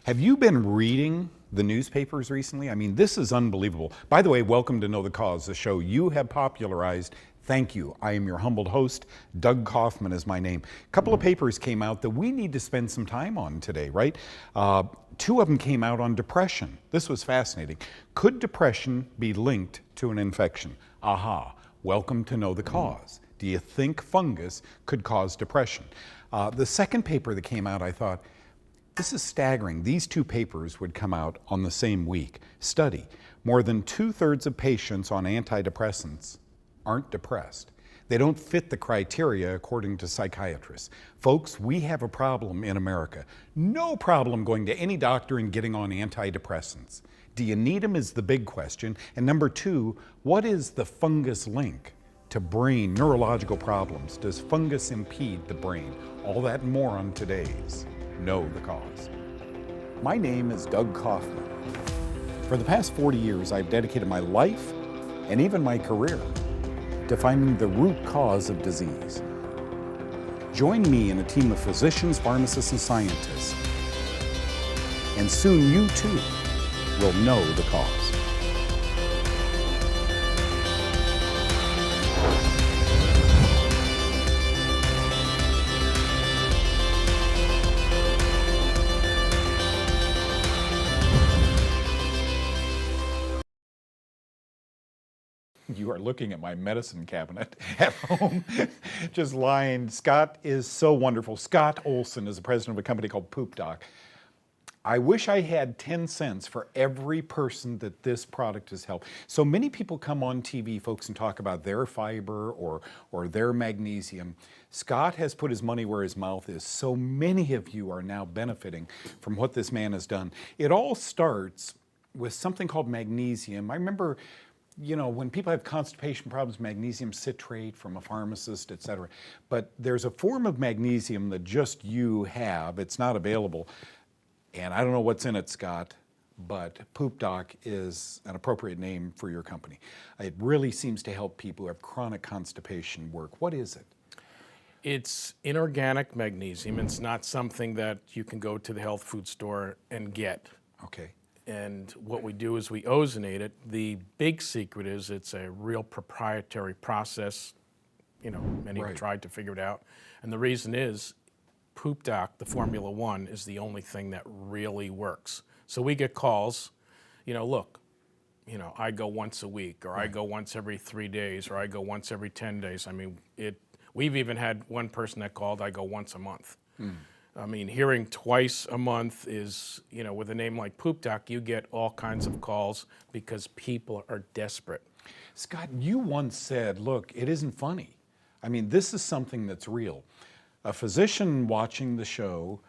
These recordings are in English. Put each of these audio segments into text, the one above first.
Have you been reading the newspapers recently? I mean, this is unbelievable. By the way, welcome to Know the Cause, the show you have popularized. Thank you. I am your humbled host. Doug Kaufman is my name. A couple of papers came out that we need to spend some time on today, right? Two of them came out on depression. This was fascinating. Could depression be linked to an infection? Aha. Welcome to Know the Cause. Do you think fungus could cause depression? The second paper that came out, I thought, this is staggering. These two papers would come out on the same week. Study. More than 2/3 of patients on antidepressants aren't depressed. They don't fit the criteria according to psychiatrists. Folks, we have a problem in America. No problem going to any doctor and getting on antidepressants. Do you need them is the big question. And number two, what is the fungus link to brain neurological problems? Does fungus impede the brain? All that and more on today's Know the Cause. My name is Doug Kaufman. For the past 40 years, I've dedicated my life and even my career to finding the root cause of disease. Join me in a team of physicians, pharmacists, and scientists, and soon you too will know the cause. You are looking at my medicine cabinet at home, just lying. Scott is so wonderful. Scott Olson is the president of a company called Poop Doc. I wish I had 10 cents for every person that this product has helped. So many people come on TV, folks, and talk about their fiber or their magnesium. Scott has put his money where his mouth is. So many of you are now benefiting from what this man has done. It all starts with something called magnesium. I remember, you know, when people have constipation problems, magnesium citrate from a pharmacist, et cetera. But there's a form of magnesium that just you have. It's not available. And I don't know what's in it, Scott, but Poop Doc is an appropriate name for your company. It really seems to help people who have chronic constipation work. What is it? It's inorganic magnesium. It's not something that you can go to the health food store and get. Okay. And what we do is we ozonate it. The big secret is it's a real proprietary process. You know, many have tried to figure it out. And the reason is Poop Doc, the Formula One, is the only thing that really works. So we get calls, you know, look, you know, I go once a week, or I go once every 3 days, or I go once every 10 days. I mean, we've even had one person that called, I go once a month. I mean, hearing twice a month is, you know, with a name like Poop Doc, you get all kinds of calls because people are desperate. Scott, you once said, look, it isn't funny. I mean, this is something that's real. A physician watching the show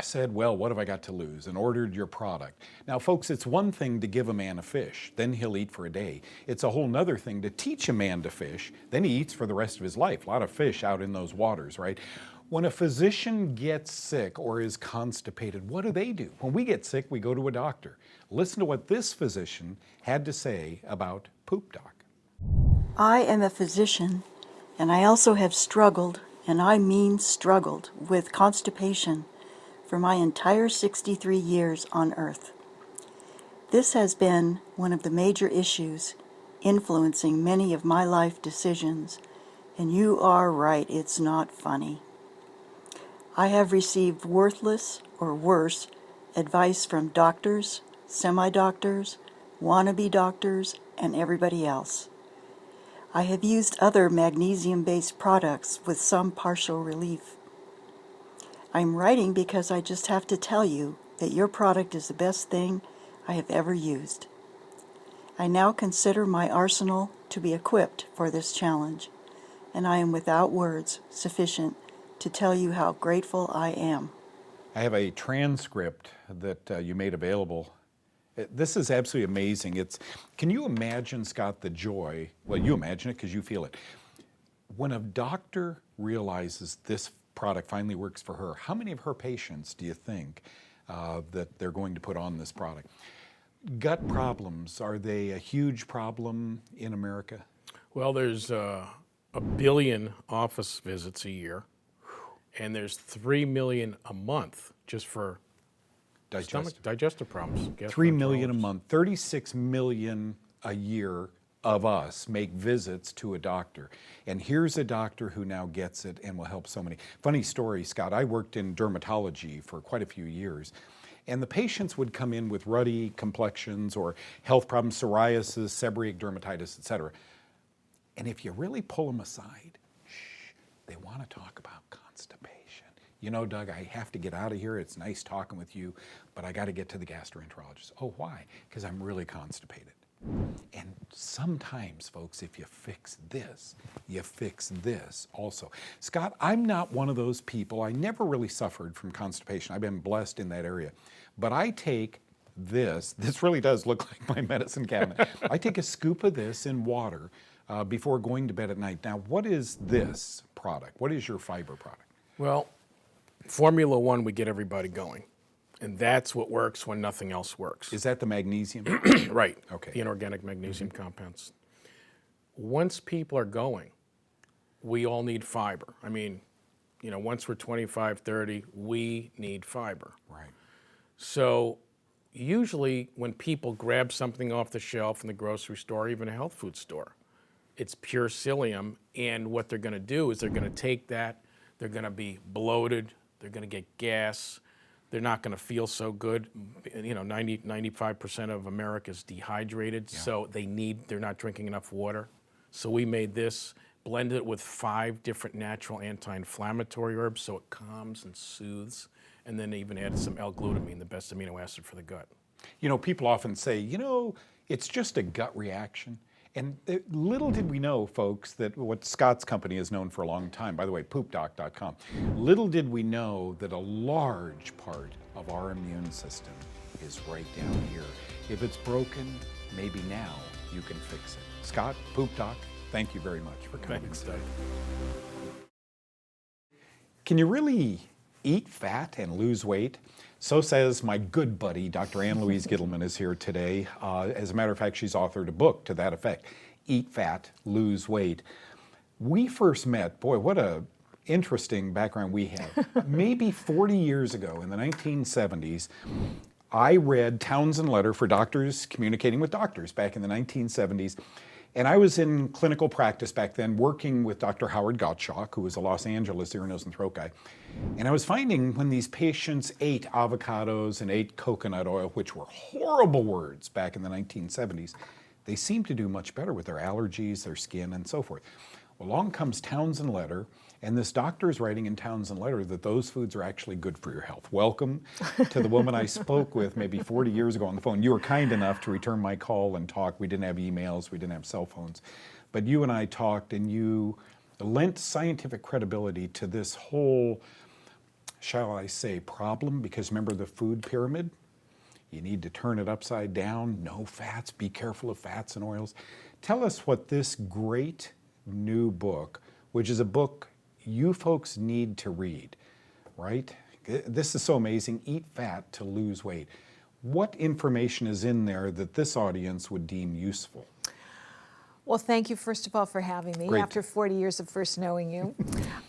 said, well, what have I got to lose? And ordered your product. Now, folks, it's one thing to give a man a fish, then he'll eat for a day. It's a whole nother thing to teach a man to fish, then he eats for the rest of his life. A lot of fish out in those waters, right? When a physician gets sick or is constipated, what do? When we get sick, we go to a doctor. Listen to what this physician had to say about Poop Doc. I am a physician, and I also have struggled, and I mean struggled, with constipation for my entire 63 years on Earth. This has been one of the major issues influencing many of my life decisions, and you are right, it's not funny. I have received worthless, or worse, advice from doctors, semi-doctors, wannabe doctors, and everybody else. I have used other magnesium-based products with some partial relief. I'm writing because I just have to tell you that your product is the best thing I have ever used. I now consider my arsenal to be equipped for this challenge, and I am without words sufficient to tell you how grateful I am. I have a transcript that you made available. This is absolutely amazing. Can you imagine, Scott, the joy? Well, you imagine it because you feel it. When a doctor realizes this product finally works for her, how many of her patients do you think that they're going to put on this product? Gut problems, are they a huge problem in America? Well, there's a billion office visits a year, and there's 3 million a month just for Digestive problems. 3 million a gastroenterologists. month, 36 million a year of us make visits to a doctor. And here's a doctor who now gets it and will help so many. Funny story, Scott, I worked in dermatology for quite a few years. And the patients would come in with ruddy complexions or health problems, psoriasis, seborrheic dermatitis, etc. And if you really pull them aside, they want to talk about constipation. You know, Doug, I have to get out of here. It's nice talking with you, but I got to get to the gastroenterologist. Oh, why? Because I'm really constipated. And sometimes, folks, if you fix this, you fix this also. Scott, I'm not one of those people. I never really suffered from constipation. I've been blessed in that area. But I take this really does look like my medicine cabinet. I take a scoop of this in water before going to bed at night. Now, what is this product? What is your fiber product? Well, Formula One, we get everybody going. And that's what works when nothing else works. Is that the magnesium? Right. Okay. The inorganic magnesium compounds. Once people are going, we all need fiber. I mean, you know, once we're 25, 30, we need fiber. Right. So usually when people grab something off the shelf in the grocery store, even a health food store, it's pure psyllium. And what they're going to do is they're going to take that, they're going to be bloated, they're going to get gas, they're not going to feel so good. You know, 95% of America is dehydrated, so they're not drinking enough water. So we made this, blended it with 5 different natural anti-inflammatory herbs, so it calms and soothes, and then even added some L-glutamine, the best amino acid for the gut. You know, people often say, you know, it's just a gut reaction. And little did we know, folks, that what Scott's company is known for a long time, by the way, poopdoc.com, little did we know that a large part of our immune system is right down here. If it's broken, maybe now you can fix it. Scott, Poop Doc, thank you very much for coming Thanks, today. Doug. Can you really eat fat and lose weight? So says my good buddy, Dr. Ann Louise Gittleman is here today. As a matter of fact, she's authored a book to that effect, Eat Fat, Lose Weight. We first met, boy, what a interesting background we have. Maybe 40 years ago in the 1970s, I read Townsend Letter for Doctors Communicating with Doctors back in the 1970s. And I was in clinical practice back then working with Dr. Howard Gottschalk, who was a Los Angeles ear, nose, and throat guy. And I was finding when these patients ate avocados and ate coconut oil, which were horrible words back in the 1970s, they seemed to do much better with their allergies, their skin, and so forth. Well, along comes Townsend Letter, and this doctor is writing in Townsend Letter that those foods are actually good for your health. Welcome to the woman I spoke with maybe 40 years ago on the phone. You were kind enough to return my call and talk. We didn't have emails, we didn't have cell phones. But you and I talked, and you lent scientific credibility to this whole, shall I say, problem, because remember the food pyramid? You need to turn it upside down, no fats, be careful of fats and oils. Tell us what this great new book, which is a book you folks need to read, right? This is so amazing, Eat Fat to Lose Weight. What information is in there that this audience would deem useful? Well, thank you, first of all, for having me Great. after 40 years of first knowing you.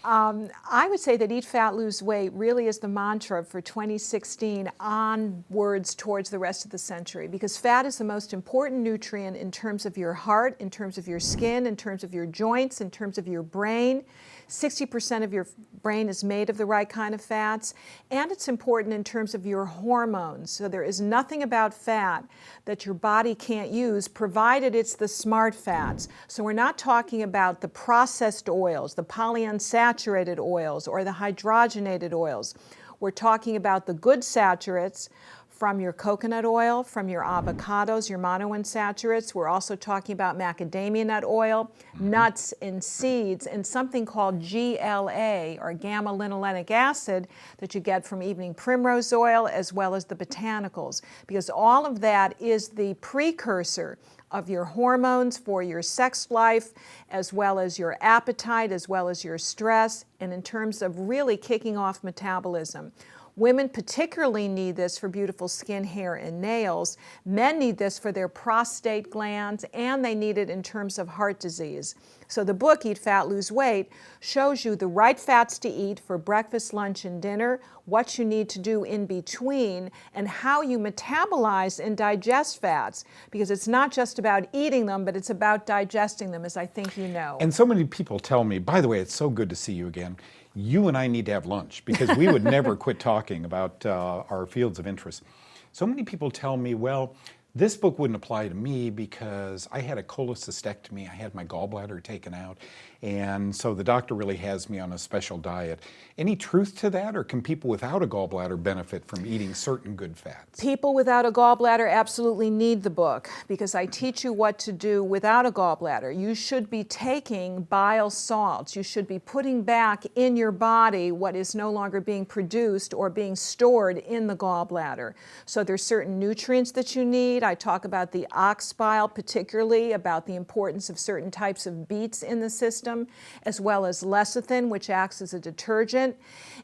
I would say that Eat Fat, Lose Weight really is the mantra for 2016 onwards towards the rest of the century, because fat is the most important nutrient in terms of your heart, in terms of your skin, in terms of your joints, in terms of your brain. 60% of your brain is made of the right kind of fats, and it's important in terms of your hormones. So there is nothing about fat that your body can't use, provided it's the smart fats. So we're not talking about the processed oils, the polyunsaturated oils, or the hydrogenated oils. We're talking about the good saturates from your coconut oil, from your avocados, your monounsaturates. We're also talking about macadamia nut oil, nuts and seeds, and something called GLA, or gamma-linolenic acid, that you get from evening primrose oil, as well as the botanicals, because all of that is the precursor of your hormones for your sex life, as well as your appetite, as well as your stress, and in terms of really kicking off metabolism. Women particularly need this for beautiful skin, hair, and nails. Men need this for their prostate glands, and they need it in terms of heart disease. So the book, Eat Fat, Lose Weight, shows you the right fats to eat for breakfast, lunch, and dinner, what you need to do in between, and how you metabolize and digest fats, because it's not just about eating them, but it's about digesting them, as I think you know. And so many people tell me, by the way, it's so good to see you again. You and I need to have lunch, because we would never quit talking about our fields of interest. So many people tell me, well, this book wouldn't apply to me because I had a cholecystectomy. I had my gallbladder taken out, and so the doctor really has me on a special diet. Any truth to that, or can people without a gallbladder benefit from eating certain good fats? People without a gallbladder absolutely need the book, because I teach you what to do without a gallbladder. You should be taking bile salts. You should be putting back in your body what is no longer being produced or being stored in the gallbladder. So there's certain nutrients that you need. I talk about the ox bile, particularly about the importance of certain types of beets in the system, as well as lecithin, which acts as a detergent.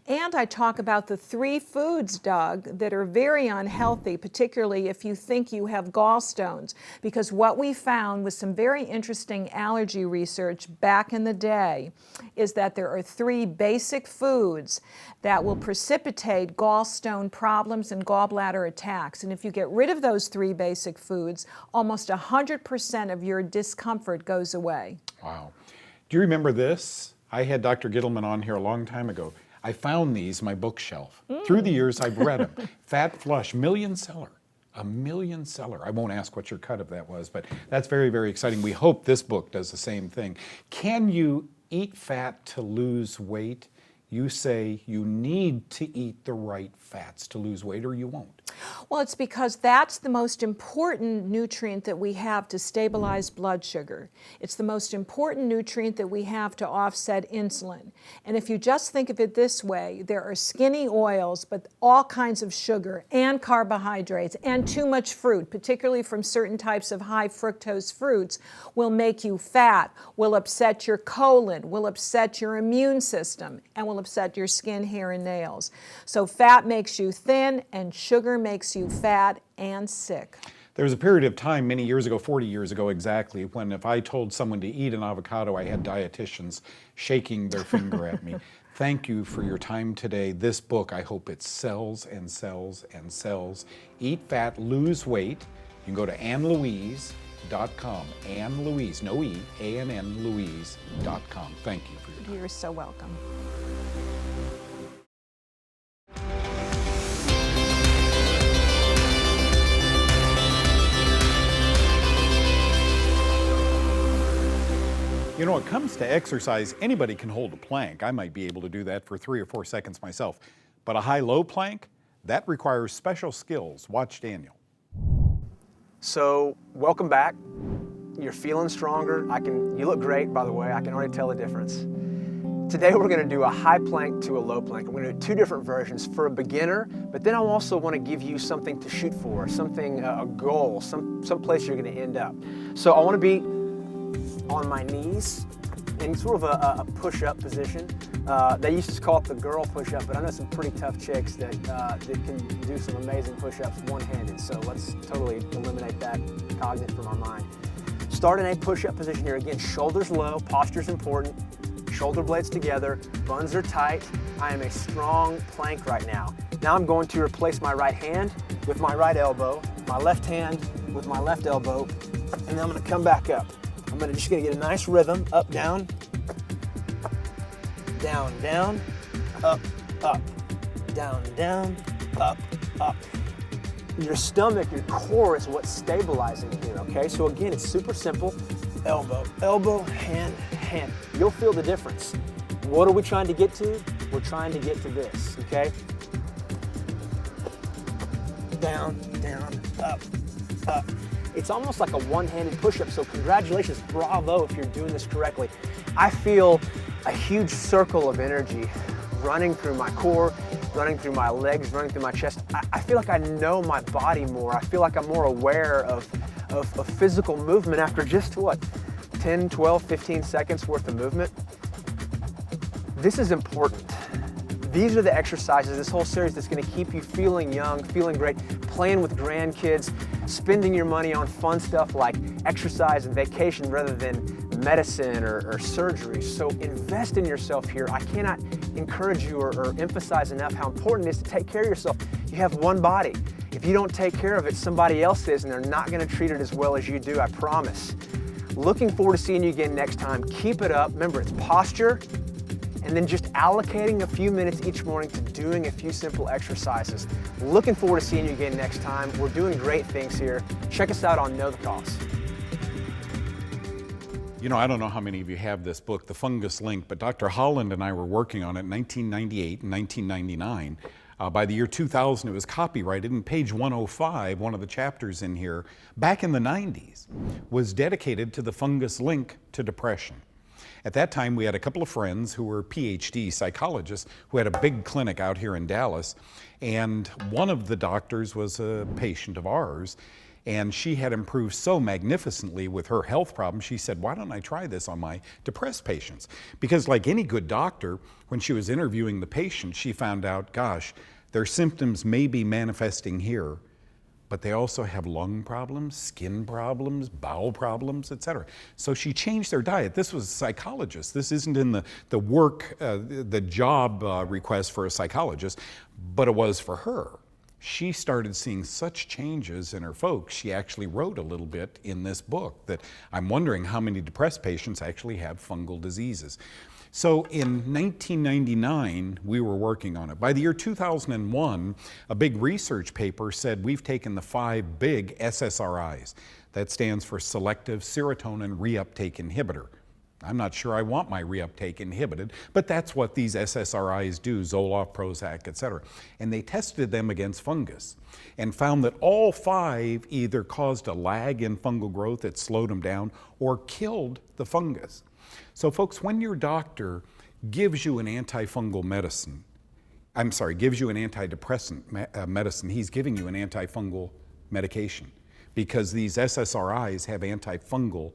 And I talk about the 3 foods, Doug, that are very unhealthy, particularly if you think you have gallstones. Because what we found with some very interesting allergy research back in the day is that there are 3 basic foods that will precipitate gallstone problems and gallbladder attacks. And if you get rid of those 3 basic foods, almost 100% of your discomfort goes away. Wow. Do you remember this? I had Dr. Gittleman on here a long time ago. I found these in my bookshelf. Through the years, I've read them. Fat Flush, million seller. A million seller. I won't ask what your cut of that was, but that's very, very exciting. We hope this book does the same thing. Can you eat fat to lose weight? You say you need to eat the right fats to lose weight, or you won't. Well, it's because that's the most important nutrient that we have to stabilize blood sugar. It's the most important nutrient that we have to offset insulin. And if you just think of it this way, there are skinny oils, but all kinds of sugar and carbohydrates and too much fruit, particularly from certain types of high fructose fruits, will make you fat, will upset your colon, will upset your immune system, and will upset your skin, hair, and nails. So fat makes you thin, and sugar makes you fat and sick. There was a period of time many years ago, 40 years ago exactly, when if I told someone to eat an avocado, I had dietitians shaking their finger at me. Thank you for your time today. This book, I hope it sells and sells and sells. Eat Fat, Lose Weight. You can go to AnnLouise.com. Ann Louise, no E, A-N-N Louise.com. Thank you for your time. You're so welcome. You know, when it comes to exercise, anybody can hold a plank. I might be able to do that for 3 or 4 seconds myself. But a high-low plank, that requires special skills. Watch Daniel. So, welcome back. You're feeling stronger. You look great, by the way. I can already tell the difference. Today we're going to do a high plank to a low plank. We're going to do 2 different versions for a beginner, but then I also want to give you something to shoot for, something, a goal, some place you're going to end up. So I want to be on my knees in sort of a push-up position. They used to call it the girl push-up, but I know some pretty tough chicks that can do some amazing push-ups one-handed. So let's totally eliminate that cognitive from our mind. Start in a push-up position here. Again, shoulders low, posture's important. Shoulder blades together, buns are tight. I am a strong plank right now. Now I'm going to replace my right hand with my right elbow, my left hand with my left elbow, and then I'm going to come back up. I'm just going to get a nice rhythm, up, down, down, down, up, up, down, down, up, up. Your stomach, your core is what's stabilizing here, okay? So again, it's super simple. Elbow, elbow, hand, hand. You'll feel the difference. What are we trying to get to? We're trying to get to this, okay? Down, down, up, up. It's almost like a one-handed push-up, so congratulations, bravo if you're doing this correctly. I feel a huge circle of energy running through my core, running through my legs, running through my chest. I feel like I know my body more. I feel like I'm more aware of physical movement after just, 10, 12, 15 seconds worth of movement. This is important. These are the exercises, this whole series that's going to keep you feeling young, feeling great, playing with grandkids, spending your money on fun stuff like exercise and vacation rather than medicine or surgery. So invest in yourself here. I cannot encourage you or emphasize enough how important it is to take care of yourself. You have one body. If you don't take care of it, somebody else is, and they're not going to treat it as well as you do, I promise. Looking forward to seeing you again next time. Keep it up. Remember, it's posture, and then just allocating a few minutes each morning to doing a few simple exercises. Looking forward to seeing you again next time. We're doing great things here. Check us out on Know the Cause. You know, I don't know how many of you have this book, The Fungus Link, but Dr. Holland and I were working on it in 1998 and 1999. By the year 2000, it was copyrighted, and page 105, one of the chapters in here, back in the 90s, was dedicated to the fungus link to depression. At that time, we had a couple of friends who were PhD psychologists who had a big clinic out here in Dallas, and one of the doctors was a patient of ours, and she had improved so magnificently with her health problems, she said, why don't I try this on my depressed patients? Because like any good doctor, when she was interviewing the patient, she found out, gosh, their symptoms may be manifesting here, but they also have lung problems, skin problems, bowel problems, etc. So she changed their diet. This was a psychologist. This isn't in the job request for a psychologist, but it was for her. She started seeing such changes in her folks, she actually wrote a little bit in this book that I'm wondering how many depressed patients actually have fungal diseases. So in 1999, we were working on it. By the year 2001, a big research paper said we've taken the 5 big SSRIs. That stands for selective serotonin reuptake inhibitor. I'm not sure I want my reuptake inhibited, but that's what these SSRIs do, Zoloft, Prozac, etc. And they tested them against fungus and found that all 5 either caused a lag in fungal growth that slowed them down or killed the fungus. So folks, when your doctor gives you an antifungal medicine, gives you an antidepressant medicine, he's giving you an antifungal medication because these SSRIs have antifungal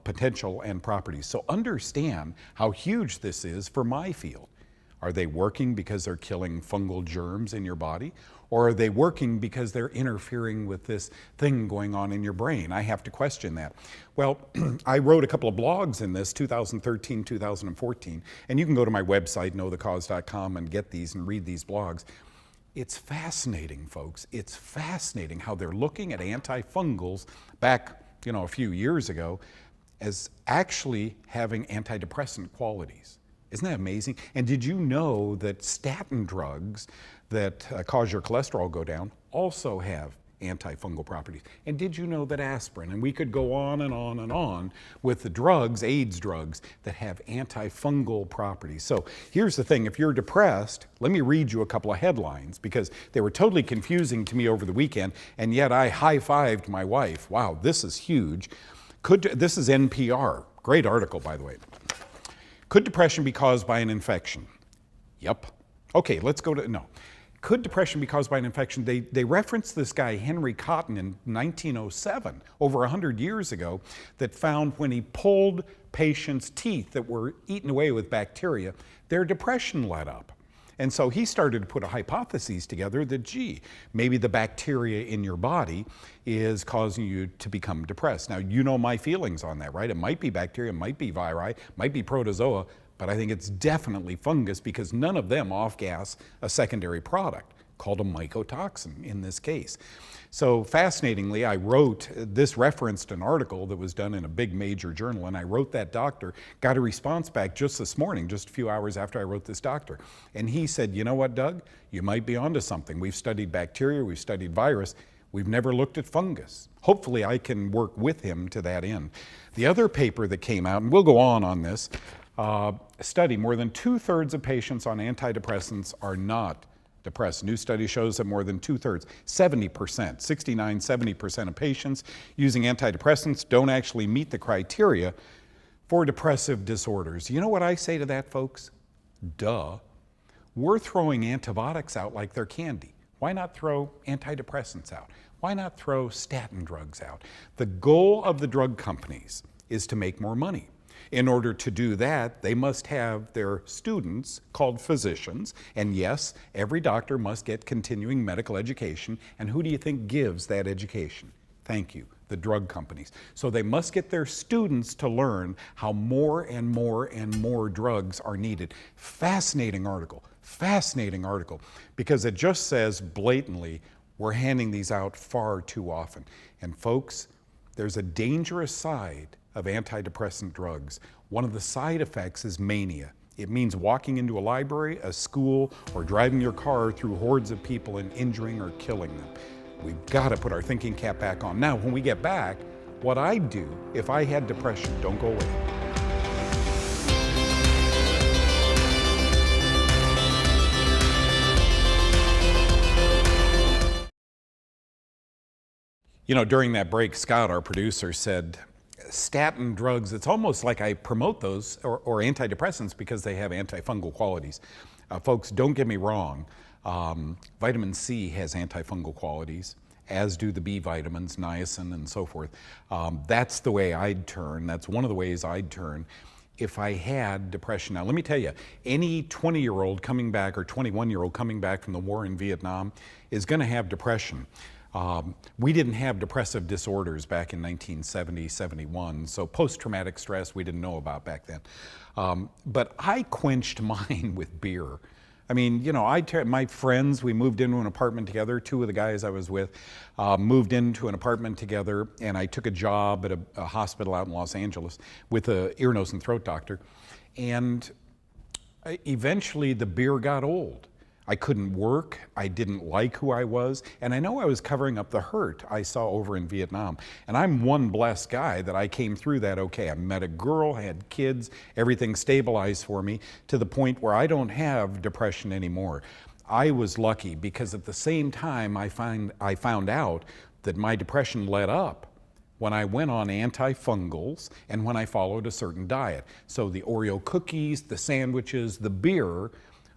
potential and properties. So understand how huge this is for my field. Are they working because they're killing fungal germs in your body? Or are they working because they're interfering with this thing going on in your brain? I have to question that. Well, I wrote a couple of blogs in this, 2013, 2014, and you can go to my website, knowthecause.com, and get these and read these blogs. It's fascinating, folks. It's fascinating how they're looking at antifungals back a few years ago as actually having antidepressant qualities. Isn't that amazing? And did you know that statin drugs that cause your cholesterol go down also have antifungal properties? And did you know that aspirin, and we could go on and on and on with the drugs, AIDS drugs, that have antifungal properties. So here's the thing, if you're depressed, let me read you a couple of headlines because they were totally confusing to me over the weekend, and yet I high-fived my wife. Wow, this is huge. This is NPR, great article by the way. Could depression be caused by an infection? Yep. Okay, let's go to, no. Could depression be caused by an infection? They referenced this guy, Henry Cotton, in 1907, over 100 years ago, that found when he pulled patients' teeth that were eaten away with bacteria, their depression let up. And so he started to put a hypothesis together that, gee, maybe the bacteria in your body is causing you to become depressed. Now, you know my feelings on that, right? It might be bacteria, it might be viri, might be protozoa, but I think it's definitely fungus because none of them off-gas a secondary product called a mycotoxin in this case. So fascinatingly, I wrote, this referenced an article that was done in a big major journal, and I wrote that doctor, got a response back just this morning, just a few hours after I wrote this doctor. And he said, you know what, Doug, you might be onto something. We've studied bacteria, we've studied virus, we've never looked at fungus. Hopefully I can work with him to that end. The other paper that came out, and we'll go on this, study, more than 2/3 of patients on antidepressants are not depressed. New study shows that more than 2/3, 70%, 69, 70% of patients using antidepressants don't actually meet the criteria for depressive disorders. You know what I say to that, folks? Duh. We're throwing antibiotics out like they're candy. Why not throw antidepressants out? Why not throw statin drugs out? The goal of the drug companies is to make more money. In order to do that, they must have their students called physicians. And yes, every doctor must get continuing medical education. And who do you think gives that education? Thank you, the drug companies. So they must get their students to learn how more and more and more drugs are needed. Fascinating article, because it just says blatantly, we're handing these out far too often. And folks, there's a dangerous side of antidepressant drugs. One of the side effects is mania. It means walking into a library, a school, or driving your car through hordes of people and injuring or killing them. We've got to put our thinking cap back on. Now, when we get back, what I'd do if I had depression. Don't go away. You know, during that break, Scott, our producer, said, statin drugs, it's almost like I promote those, or antidepressants, because they have antifungal qualities. Folks, don't get me wrong. Vitamin C has antifungal qualities, as do the B vitamins, niacin, and so forth. That's the way I'd turn. That's one of the ways I'd turn if I had depression. Now, let me tell you, any 20-year-old coming back or 21-year-old coming back from the war in Vietnam is going to have depression. We didn't have depressive disorders back in 1970, 71, so post-traumatic stress we didn't know about back then. But I quenched mine with beer. I mean, you know, my friends, we moved into an apartment together. Two of the guys I was with moved into an apartment together, and I took a job at a hospital out in Los Angeles with an ear, nose, and throat doctor. And eventually the beer got old. I couldn't work, I didn't like who I was, and I know I was covering up the hurt I saw over in Vietnam. And I'm one blessed guy that I came through that okay. I met a girl, had kids, everything stabilized for me to the point where I don't have depression anymore. I was lucky because at the same time I found out that my depression let up when I went on antifungals and when I followed a certain diet. So the Oreo cookies, the sandwiches, the beer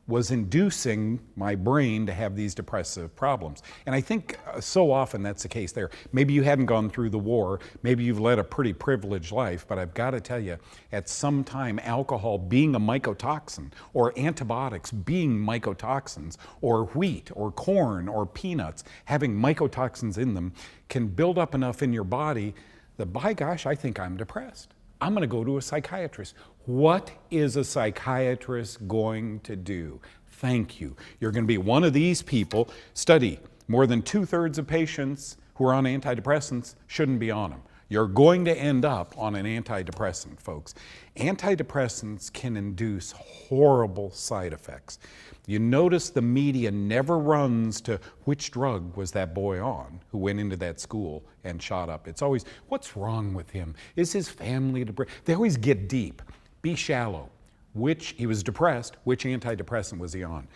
was inducing my brain to have these depressive problems. And I think so often that's the case there. Maybe you hadn't gone through the war, maybe you've led a pretty privileged life, but I've got to tell you, at some time alcohol being a mycotoxin, or antibiotics being mycotoxins, or wheat, or corn, or peanuts having mycotoxins in them can build up enough in your body that, by gosh, I think I'm depressed. I'm going to go to a psychiatrist. What is a psychiatrist going to do? Thank you. You're going to be one of these people. Study. More than 2/3 of patients who are on antidepressants shouldn't be on them. You're going to end up on an antidepressant, folks. Antidepressants can induce horrible side effects. You notice the media never runs to which drug was that boy on who went into that school and shot up. It's always, what's wrong with him? Is his family depressed? They always get deep. Be shallow. He was depressed, which antidepressant was he on?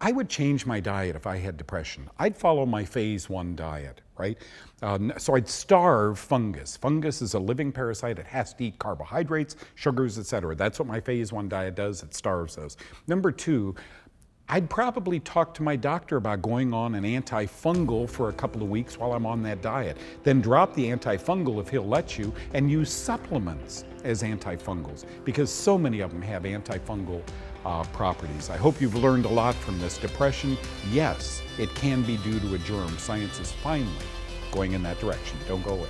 I would change my diet if I had depression. I'd follow my phase 1 diet, right? So I'd starve fungus. Fungus is a living parasite. It has to eat carbohydrates, sugars, etc. That's what my phase 1 diet does. It starves those. Number 2, I'd probably talk to my doctor about going on an antifungal for a couple of weeks while I'm on that diet. Then drop the antifungal if he'll let you and use supplements as antifungals because so many of them have antifungal properties. I hope you've learned a lot from this. Depression, yes, it can be due to a germ. Science is finally going in that direction. Don't go away.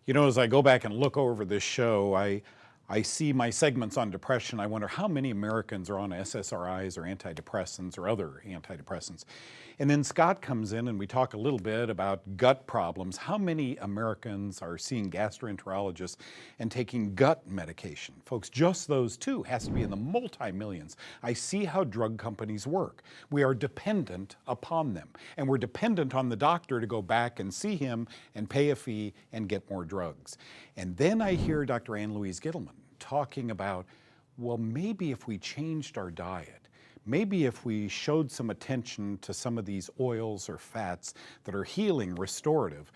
You know, as I go back and look over this show, I see my segments on depression. I wonder how many Americans are on SSRIs or antidepressants or other antidepressants. And then Scott comes in and we talk a little bit about gut problems. How many Americans are seeing gastroenterologists and taking gut medication? Folks, just those two has to be in the multi-millions. I see how drug companies work. We are dependent upon them. And we're dependent on the doctor to go back and see him and pay a fee and get more drugs. And then I hear Dr. Ann Louise Gittleman talking about, well, maybe if we changed our diet, maybe if we showed some attention to some of these oils or fats that are healing, restorative,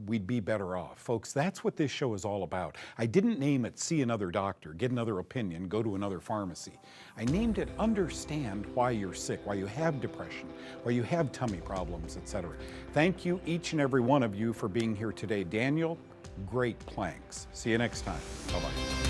we'd be better off. Folks, that's what this show is all about. I didn't name it see another doctor, get another opinion, go to another pharmacy. I named it understand why you're sick, why you have depression, why you have tummy problems, etc. Thank you, each and every one of you, for being here today. Daniel, great planks. See you next time. Bye-bye.